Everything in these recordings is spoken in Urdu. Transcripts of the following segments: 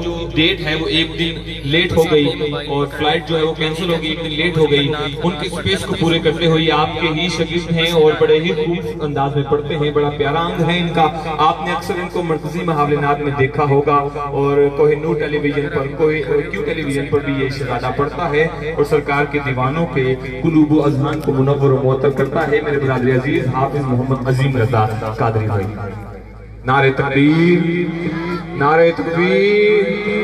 جو ڈیٹ ہے وہ ایک دن لیٹ ہو گئی اور فلائٹ جو ہے وہ کینسل ہو گئی، ایک دن لیٹ ہو گئی، ان کی سپیس کو پورے کرتے ہوئے آپ کے ہی شاگرد ہیں اور بڑے ہی خوب انداز میں پڑھتے ہیں، بڑا پیارا انگ ہے ان کا. آپ نے اکثر ان کو مرکزی محاورے نات میں دیکھا ہوگا اور کوہ نور ٹیلی ویژن پر، کیو ٹیلی ویژن پر بھی یہ شہزادہ پڑھتا ہے اور سرکار کے دیوانوں کے قلوب و اذہان کو منور و معطر کرتا ہے. میرے برادر عزیز حافظ محمد عظیم رضا قادری بھائی. نعرہ تکبیر، نعرہ تکبیر.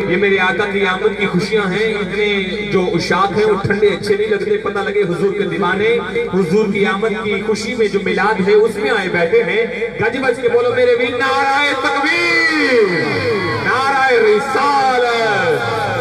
یہ میرے آقا کی آمد کی خوشیاں ہیں. اتنے جو عشاق ہیں وہ ٹھنڈے اچھے نہیں لگتے، پتہ لگے حضور کے دیوانے حضور کی آمد کی خوشی میں جو میلاد ہے اس میں آئے بیٹھے ہیں. گج بج کے بولو میرے بھی نعرہ تکبیر، نعرہ رسالت،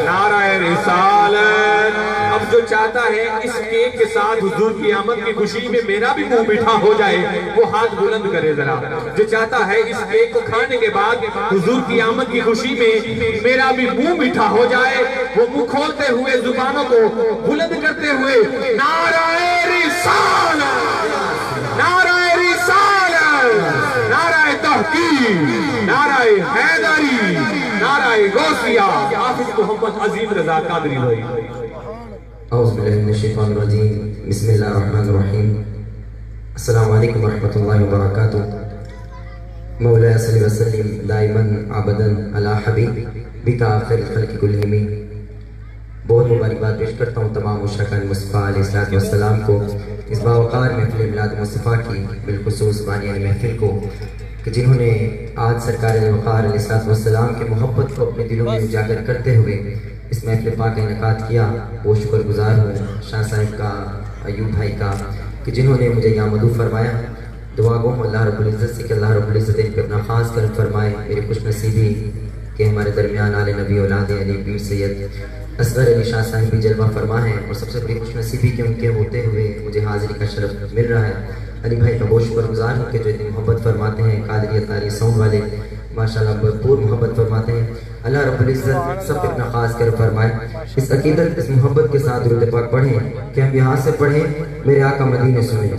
نعرہ رسالت. اب جو چاہتا ہے اس کیک کے ساتھ حضور کی آمد کی خوشی میں میرا بھی منہ میٹھا ہو جائے وہ ہاتھ بلند کرے ذرا. جو چاہتا ہے اس کیک کو کھانے کے بعد حضور کی آمد کی خوشی میں میرا بھی منہ میٹھا ہو جائے وہ منہ کھولتے ہوئے زبانوں کو بلند کرتے ہوئے نعرہ رسالت، نعرہ رسالت، نعرہ تحقیق، نعرہ حیدری، نعرہ غوثیہ. حافظ محمد عظیم رضا قادری بھائی. اعوذ باللہ من الشیطان الرجیم. بسم اللہ الرحمن الرحیم. السلام علیکم ورحمۃ اللہ وبرکاتہ. مولا صلی وسلم دائما عبدا علی حبیبک خیر الخلق کلہم. بہت مبارکباد پیش کرتا ہوں تمام مشرکان مصطفیٰ علیہ السلام کو اس باوقار محفل میلاد مصطفیٰ کی، بالخصوص بانیان محفل کو کہ جنہوں نے آج سرکار وقار علیہ السلام کے محبت کو اپنے دلوں میں اجاگر کرتے ہوئے اس محفل پاک کا انعقاد کیا. وہ شکر گزار ہوں شاہ صاحب کا، ایوب بھائی کا کہ جنہوں نے مجھے یہاں مدعو فرمایا. دعا گو اللہ رب العزت سے کہ اللہ رب العزت ان پہ اپنا خاص کرم فرمائے. میری خوش نصیبی کہ ہمارے درمیان آل نبی اولاد علی پیر سید اصغر علی شاہ صاحب بھی جلوہ فرما ہے اور سب سے بڑی خوش نصیبی کہ ان کے ہوتے ہوئے مجھے حاضری کا شرف مل رہا ہے. علی بھائی کا بہت شکر گزار ہوں کہ جو اتنی محبت فرماتے ہیں. قادری اتاری ساؤنڈ والے ماشاءاللہ بھرپور محبت فرماتے ہیں. اللہ رب العزت سب پہ اپنا خاص کر فرمائے. اس عقیدت اس محبت کے ساتھ درود پاک پڑھیں کہ ہم یہاں سے پڑھیں میرے آقا مدینے سنیں،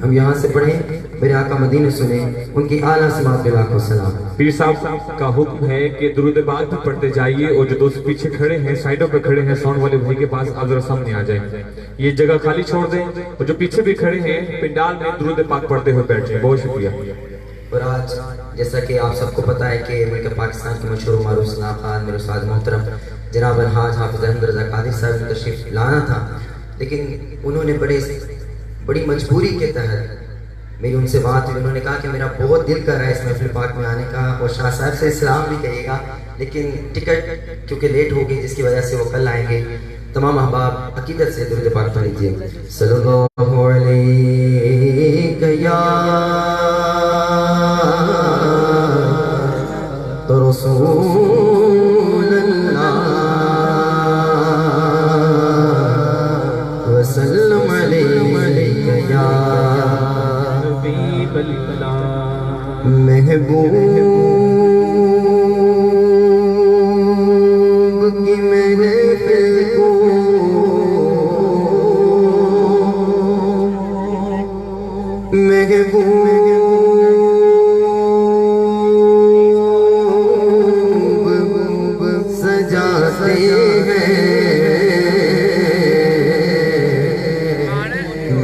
ہم یہاں سے پڑھیں میرے آقا مدینے سنیں، ان کی اعلیٰ سماعت پہ لاکھوں سلام. پیر صاحب کا حکم ہے کہ درود پاک بھی پڑھتے جائیے اور جو دوست پیچھے کھڑے ہیں سائیڈوں پہ کھڑے ہیں ساؤنڈ والے بھائی کے پاس آپ ذرا سامنے آ جائیں، یہ جگہ خالی چھوڑ دیں اور جو پیچھے بھی کھڑے ہیں پنڈال میں درود پاک پڑھتے ہوئے بیٹھ جائیں. بہت شکریہ. اور آج جیسا کہ آپ سب کو پتہ ہے کہ ملک پاکستان کے مشہور و معروف ثنا خان میرے استاد محترم جناب الحاج حافظ احمد رضا قادری صاحب نے تشریف لانا تھا، لیکن انہوں نے بڑی مجبوری کے تحت میری ان سے بات ہوئی. انہوں نے کہا کہ میرا بہت دل کر رہا ہے اس محفل پاک میں آنے کا اور شاہ صاحب سے سلام بھی کہیے گا، لیکن ٹکٹ کیونکہ لیٹ ہو گئی جس کی وجہ سے وہ کل آئیں گے. تمام احباب عقیدت سے درود پاک پڑھ لیجیے. صلی اللہ علیہ یا رسول اللہ وسلم علیہ یا حبیب اللہ. محبوب کی محفل کو محبوب سجاتے ہیں،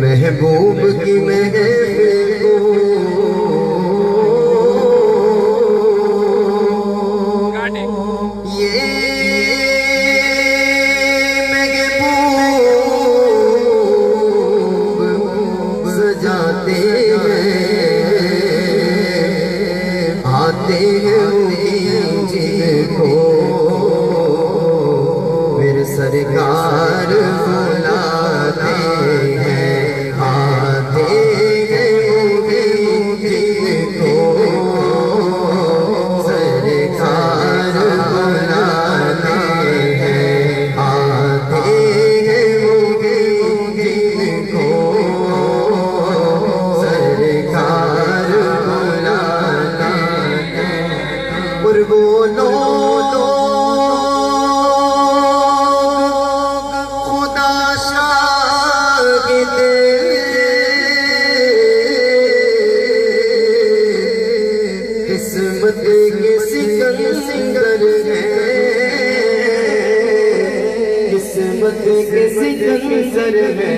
محبوب کی محفل کو یہ محبوب سجاتے ہیں، آتے ہیں جن کو میرے سرکار بلاتے ہیں، آتے ہیں جن کو سرکار بلاتے ہیں، آتے ہیں جن کو سرکار بلاتے ہیں. اور وہ لوگ خدا شاہ کے سکندر ہے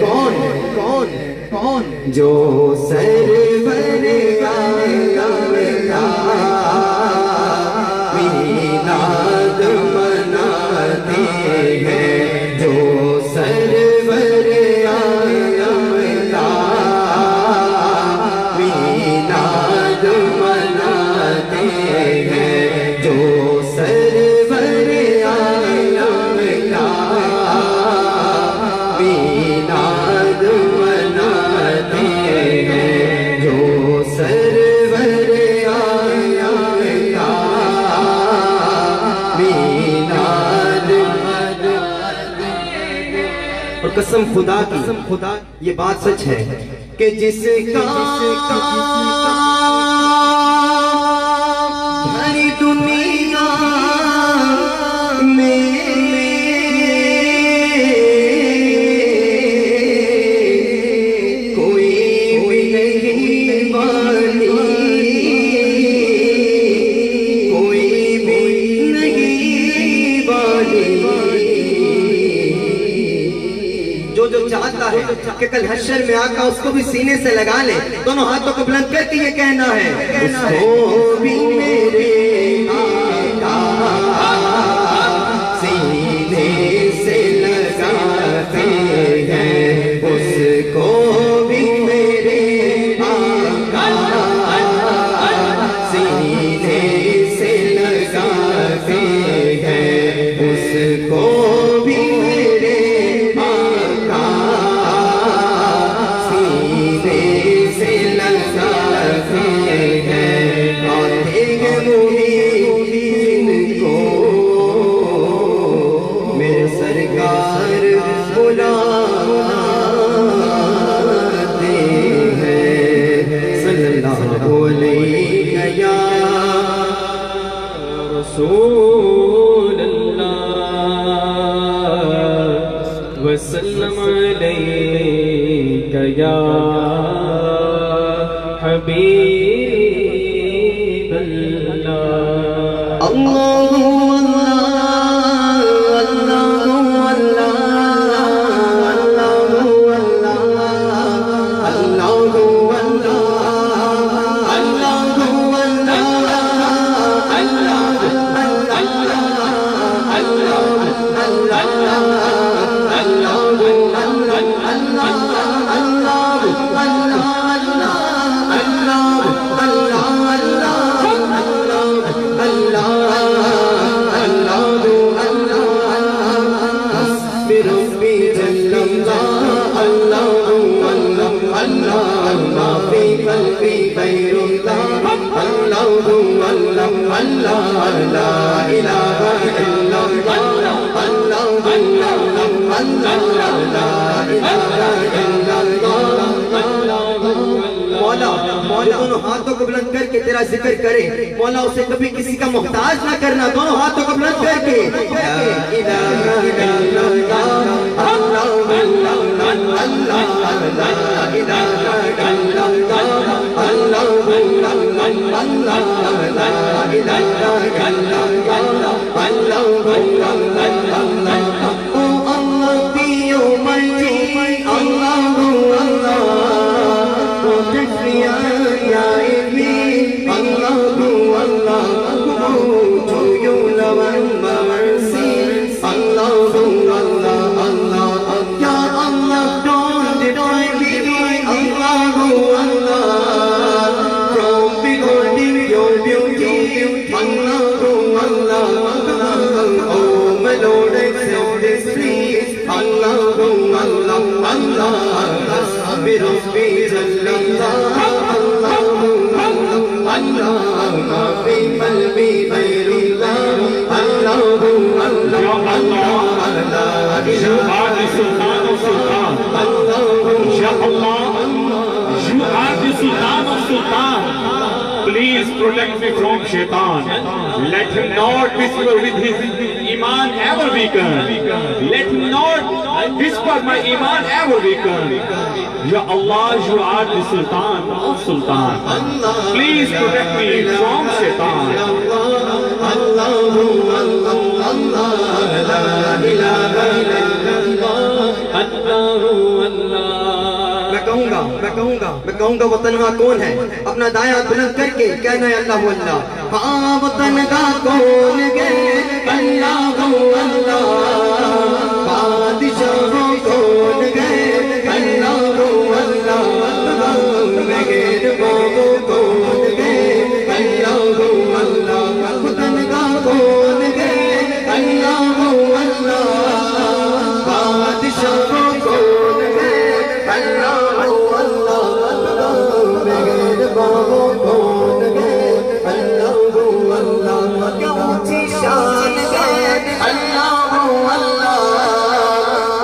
کون کون کون جو سرور عالم کا میلاد مناتے ہیں جو سرور عالم کا میلاد مناتے ہیں جو سرور عالم کا میلاد مناتے ہیں جو سرور عالم کا میلاد اور قسم خدا کی یہ بات سچ ہے کہ جس کا بھری دنیا میں کوئی بھی نہیں بانی کوئی بھی نہیں بانی جو چاہتا ہے کہ کل حشر میں آقا اس کو بھی سینے سے لگا لے دونوں ہاتھوں کو بلند کر کے یہ کہنا ہے اس کو بھی میرے آقا سینے سے لگاتے ہیں اس کو بھی میرے آقا سینے سے لگاتے ہیں اس کو بھی میرے آقا سینے سے لگاتے ہیں آتے ہیں محیط کو میرے سرکار بلاتے ہیں صلی اللہ علیہ یا رسول اللہ وسلم علیک یا حبیب اللہ اللہ مولا دونوں ہاتھوں کو بلند کر کے تیرا ذکر کرے مولا اسے کبھی کسی کا محتاج نہ کرنا دونوں ہاتھوں کو بلند کر کے لا الہ الا اللہ اللہ اللہ اللہ لا الہ الا اللہ اللہ اللہ لا الہ الا اللہ Please protect me from Shaitan. Let him not whisper with his Iman ever weaken. Let him not whisper my Iman ever weaken. Ya Allah, you are the Sultan of Sultan. Please protect me from Shaitan. لا الہ الا اللہ اللہ اللہ۔ میں کہوں گا وہ تنہا کون ہے، اپنا دایاں بلند کر کے کہنا ہے اللہ اللہ۔ ہاں وہ تنہا کون ہے اللہ اللہ، بادشاہ کون ہے اللہ اللہ، مگر بابو کون ہے اللہ اللہ، وہ تنہا کون ہے اللہ اللہ، بادشاہ کون ہے اللہ اللہ، مگر بابو کون ہے اللہ اللہ، کیا اونچی شان ہے اللہ اللہ،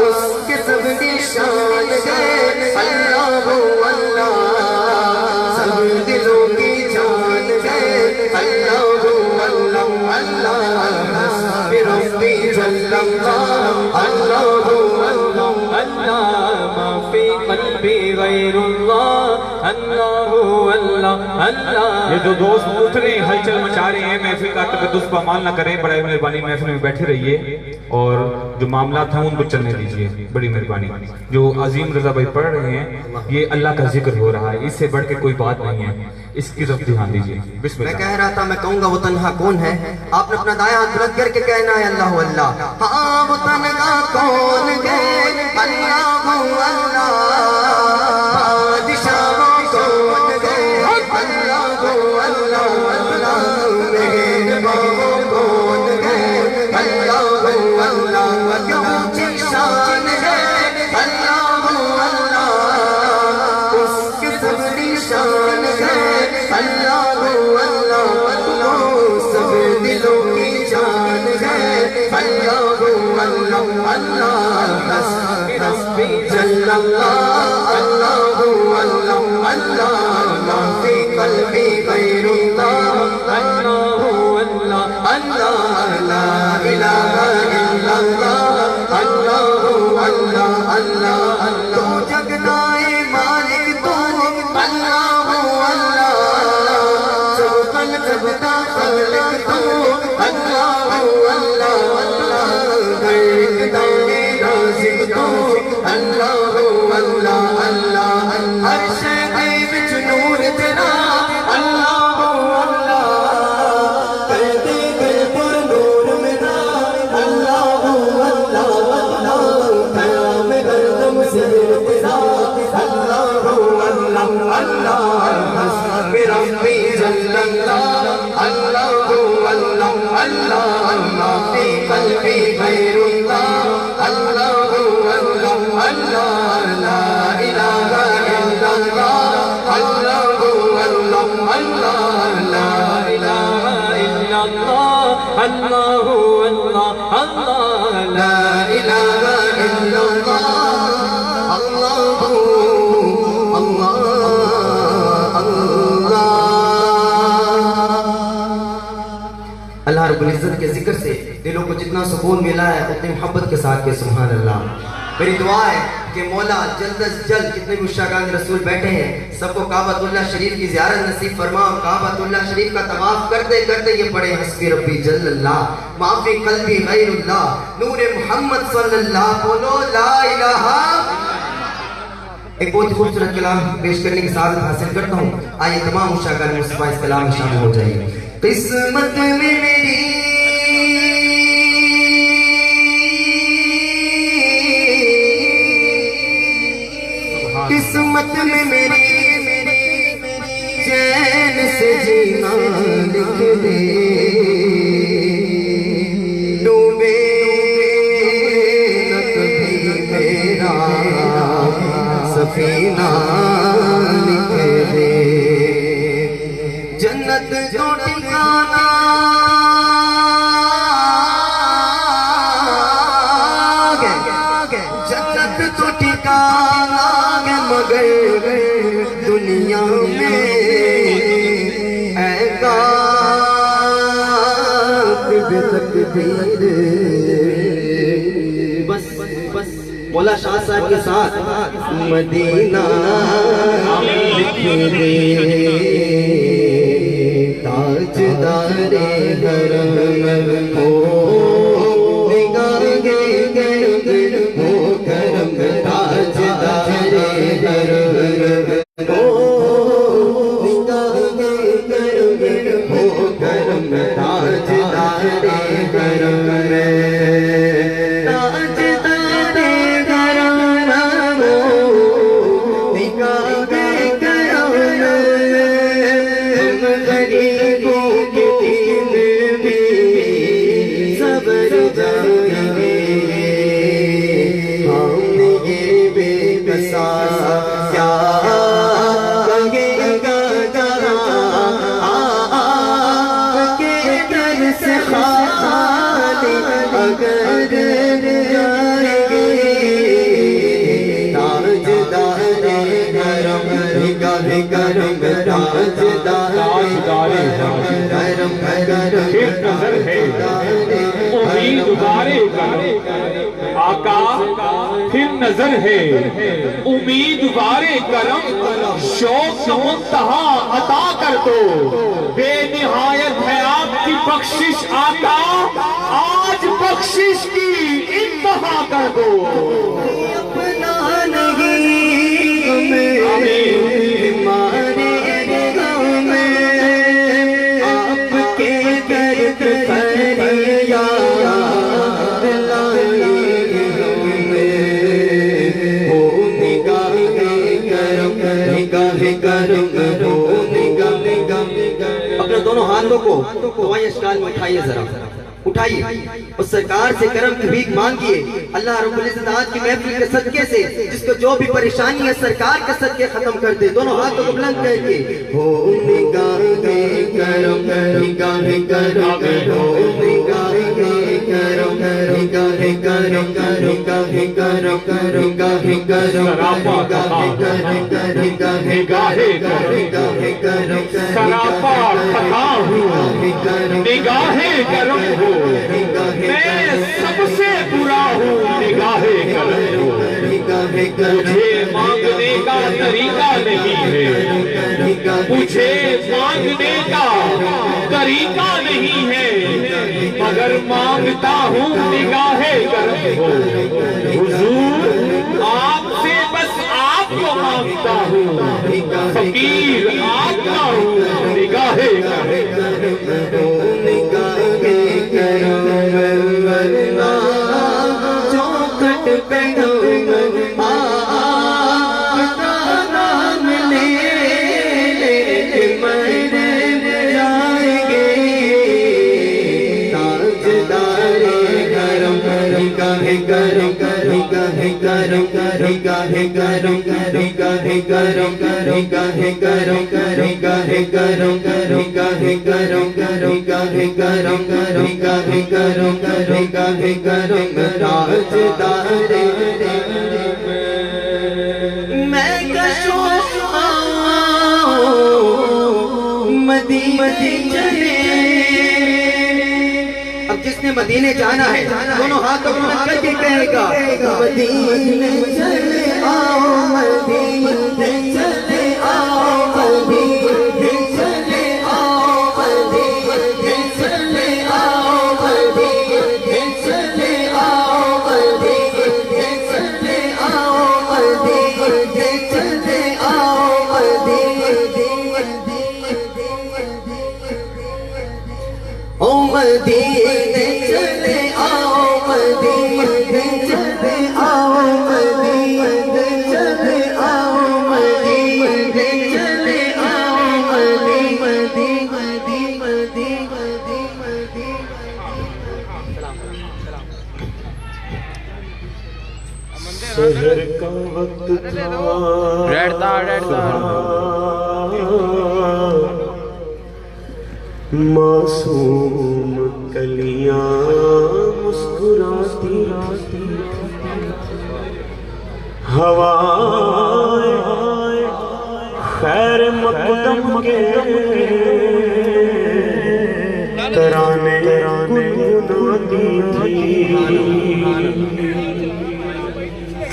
اس کے سب نشان ہے اللہ اللہ، سب دلوں کی جان ہے اللہ اللہ اللہ، بربی جل اللہ اللہ اللہ اللہ، ما فی قلبی غیر اللہ اللہ اللہ اللہ۔ یہ جو دوست اٹھ رہے ہیں، ہلچل مچا رہے ہیں، محفل کا تقدس پامال نہ کریں، بڑے مہربانی محفل میں بیٹھے رہیے اور جو معاملات ہیں ان کو چلنے دیجیے، بڑی مہربانی۔ جو عظیم رضا بھائی پڑھ رہے ہیں یہ اللہ کا ذکر ہو رہا ہے، اس سے بڑھ کے کوئی بات نہیں ہے، اس کی طرف دھیان دیجیے۔ بسم میں اللہ۔ کہہ رہا تھا میں کہوں گا وہ تنہا کون ہے، آپ نے اپنا دایاں ہاتھ بلند کر کے کہنا ہے اللہ اللہ۔ ہاں وہ تنہا کون ہے اللہ اللہ، بادشاہ کون ہے اللہ اللہ، مہر بابو کون ہے اللہ اللہ، کیا اونچی شان ہے اللہ اللہ، اس کے سب نشان ہے اللہ اللہ، سب دلوں کی جان ہے اللہ اللہ اللہ، ربی جل اللہ اللہ اللہ اللہ، ما فی قلبی غیر اللہ اللہ اللہ اللہ، لا الہ الا اللہ اللہ اللہ اللہ، تو جگدائے مالک تو اللہ اللہ، سب خلق کا خالق تو اللہ اللہ، ہر دانے رازق تو اللہ اللہ اللہ، ہر شے وچ نور تیرا اللہ اللہ، کہتے گئے پر نور میرا اللہ اللہ، قیام گردم سے تیرا اللہ اللہ اللہ، بربی جل اللہ اللہ اللہ اللہ، ما فی قلبی غیر اللہ اللہ اللہ اللہ، لا الہ الا اللہ اللہ اللہ اللہ، لا الہ الا اللہ اللہ اللہ اللہ، لا الہ الا اللہ اللہ اللہ رب العزت کے ذکر سے دلوں کو جتنا سکون ملا ہے اتنی محبت کے ساتھ کہ سبحان اللہ۔ میری دعا ہے کہ مولا جلد از جلد جتنے بھی عشاقان رسول بیٹھے ہیں سب کو کعبۃ اللہ شریف کی زیارت نصیب فرما، اور کعبۃ اللہ شریف کا طواف کرتے کرتے یہ پڑھے حسبی ربی جل اللہ، ما فی قلبی غیر اللہ، نور محمد صلی اللہ، بولو لا الہ۔ ایک بہت ہی خوبصورت کلام پیش کرنے کی سعادت حاصل کرتا ہوں، آئیے تمام عشاقان مصطفیٰ اس کلام میں شامل ہو جائیے۔ قسمت میں میری قسمت میں میری چین سے جینا لکھ دے، ڈوبے نہ کبھی میرا سفینہ لکھ دے، جنت تو ٹھکانا جنت تو ٹھکانا مگر دنیا میں اے تقدیر، بس مولا شاہ صاحب کے ساتھ مدینہ لکھ دے، تاجدار حرم ہو نگاہ تاجدار حرم تاجدار حرم نگاہ کرم ہم غریبوں کے دل میں صبر جائیں گے ہم یہ بے بسا کیا کہے گا کے در سے خالی اگر جائیں گے تاجدار حرم نگاہ کرم تاجدار حرم پھر نظر ہے امیدوار کرم آقا پھر نظر ہے امیدوار کرم شوق منتہا عطا کر دو بے نہایت ہے آپ کی بخشش آقا آج بخشش کی انتہا کر دو اپنا نہیں ہمارے غم آپ کے درد فریاد لائے ہو نگاہ کرم نگاہ کرم ہو نگاہ اپنے دونوں ہاتھوں کو دعائیں اشکال میں اٹھائیے ذرا اٹھائیے اور سرکار سے کرم کی بھیک مانگیے اللہ رب العزت آج کی محفل کے صدقے سے جس کو جو بھی پریشانی ہے سرکار کے صدقے ختم کر دے دونوں ہاتھوں کو بلند کر کے ہو نگاہ کرم نگاہ کرم ہو نگاہ کرم نگاہ کرم نگاہ کرم نگاہ کرم سراپا خطا ہوں نگاہ کرم ہو میں سب سے برا ہوں نگاہ کرم ہو مجھے مانگنے کا طریقہ نہیں ہے مجھے مانگنے کا طریقہ نہیں ہے مگر مانگتا ہوں نگاہ کرم ہو حضور آپ سے بس آپ کو مانگتا ہوں فقیر آپ کا ہوں نگاہ کرم ہو چوکھٹ پہ نام لے مر جائیں گے تاجدار حرم نگاہ کرم نگاہ کرم نگاہ کرم نگاہ کرم نگاہ کرم نگاہ کرم نگاہ کرم نگاہ کرم نگاہ کرم نگاہ کرم تاجدار میں کشوں مدینے چلے اب جس نے مدینے جانا ہے دونوں ہاتھوں کو بلند کر کے کہے گا مدینے چلے آؤ مدینے چلے آؤ مدینے چلے آؤ مدینے چلے آؤ مدینے چلے آؤ مدینے چلے آؤ مدینے چلے آؤ مدینے چلے آؤ مدینے چلے آؤ مدینے چلے آؤ مدینے چلے آؤ شہر کا وقت تھا معصوم کلیاں مسکراتی ہوائیں خیر مقدم کے ترانے گنگناتی تھی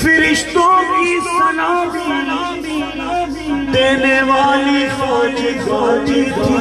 فرشتوں کی سلام دینے والی فوج تھی